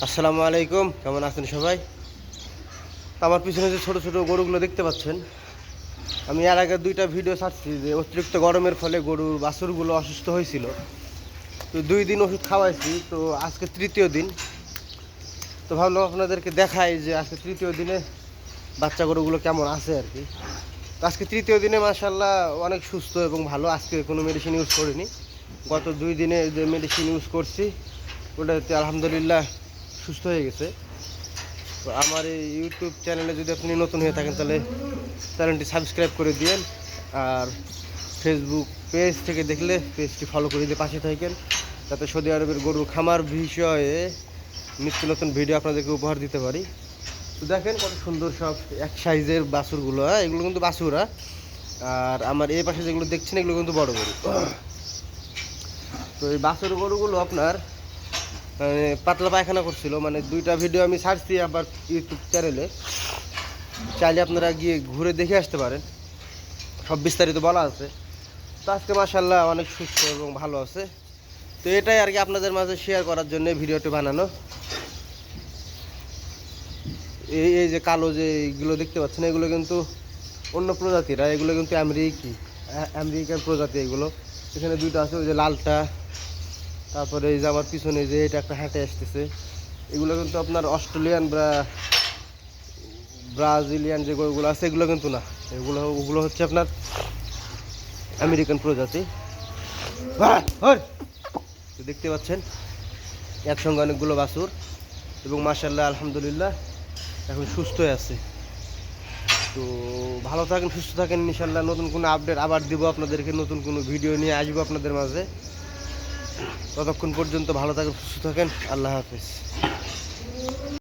আসসালামু আলাইকুম, কেমন আছেন সবাই? আমার পিছনে যে ছোট ছোট গরুগুলো দেখতে পাচ্ছেন, আমি এর আগে দুইটা ভিডিও ছাড়ছি যে অতিরিক্ত গরমের ফলে গরুর বাছুরগুলো অসুস্থ হয়েছিল। তো 2 দিন ওষুধ খাওয়াইছি, তো আজকে তৃতীয় দিন। তো ভাবলাম আপনাদেরকে দেখাই যে আজকে তৃতীয় দিনে বাচ্চা গরুগুলো কেমন আছে আর কি। তো আজকে তৃতীয় দিনে মাশাআল্লাহ অনেক সুস্থ এবং ভালো। আজকে কোনো মেডিসিন ইউজ করিনি। গত 2 দিনে যে মেডিসিন ইউজ করছি ওটাতে আলহামদুলিল্লাহ সুস্থ হয়ে গেছে। তো আমার এই ইউটিউব চ্যানেলে যদি আপনি নতুন হয়ে থাকেন তাহলে চ্যানেলটি সাবস্ক্রাইব করে দিন। আর ফেসবুক পেজ থেকে দেখলে পেজটি ফলো করে দিয়ে পাশে থাকেন, যাতে সৌদি আরবের গরুর খামার বিষয়ে নিত্য নতুন ভিডিও আপনাদেরকে উপহার দিতে পারি। তো দেখেন কত সুন্দর সব এক সাইজের বাছুরগুলো, এগুলো কিন্তু বাছুরা। আর আমার এই পাশে যেগুলো দেখছেন এগুলো কিন্তু বড় গরু। তো এই বাছুর গরুগুলো আপনার মানে পাতলা পায়খানা করছিল, মানে দুইটা ভিডিও আমি ছাড়ছি আবার ইউটিউব চ্যানেলে, চাইলে আপনারা গিয়ে ঘুরে দেখে আসতে পারেন, সব বিস্তারিত বলা আছে। তো আজকে মাশাআল্লাহ অনেক সুস্থ এবং ভালো আছে। তো এটাই আর কি আপনাদের মাঝে শেয়ার করার জন্য ভিডিওটি বানানো। এই এই যে কালো যে এগুলো দেখতে পাচ্ছেন এগুলো কিন্তু অন্য প্রজাতিরা, এগুলো কিন্তু আমেরিকান প্রজাতি এগুলো। এখানে দুইটা আছে, ওই যে লালটা, তারপরে এই যে আমার পিছনে যে এটা একটা হাঁটে আসতেছে, এগুলো কিন্তু আপনার অস্ট্রেলিয়ান বা ব্রাজিলিয়ান যে গরুগুলো আছে এগুলো কিন্তু না, ওগুলো হচ্ছে আপনার আমেরিকান প্রজাতি। তো দেখতে পাচ্ছেন একসঙ্গে অনেকগুলো বাছুর এবং মাশাআল্লাহ আলহামদুলিল্লাহ এখন সুস্থ আছে। তো ভালো থাকেন, সুস্থ থাকেন। ইনশাআল্লাহ নতুন কোনো আপডেট আবার দিব আপনাদেরকে, নতুন কোনো ভিডিও নিয়ে আসবো আপনাদের মাঝে। ততক্ষণ পর্যন্ত ভালো থাকেন, সুস্থ থাকেন। আল্লাহ হাফেজ।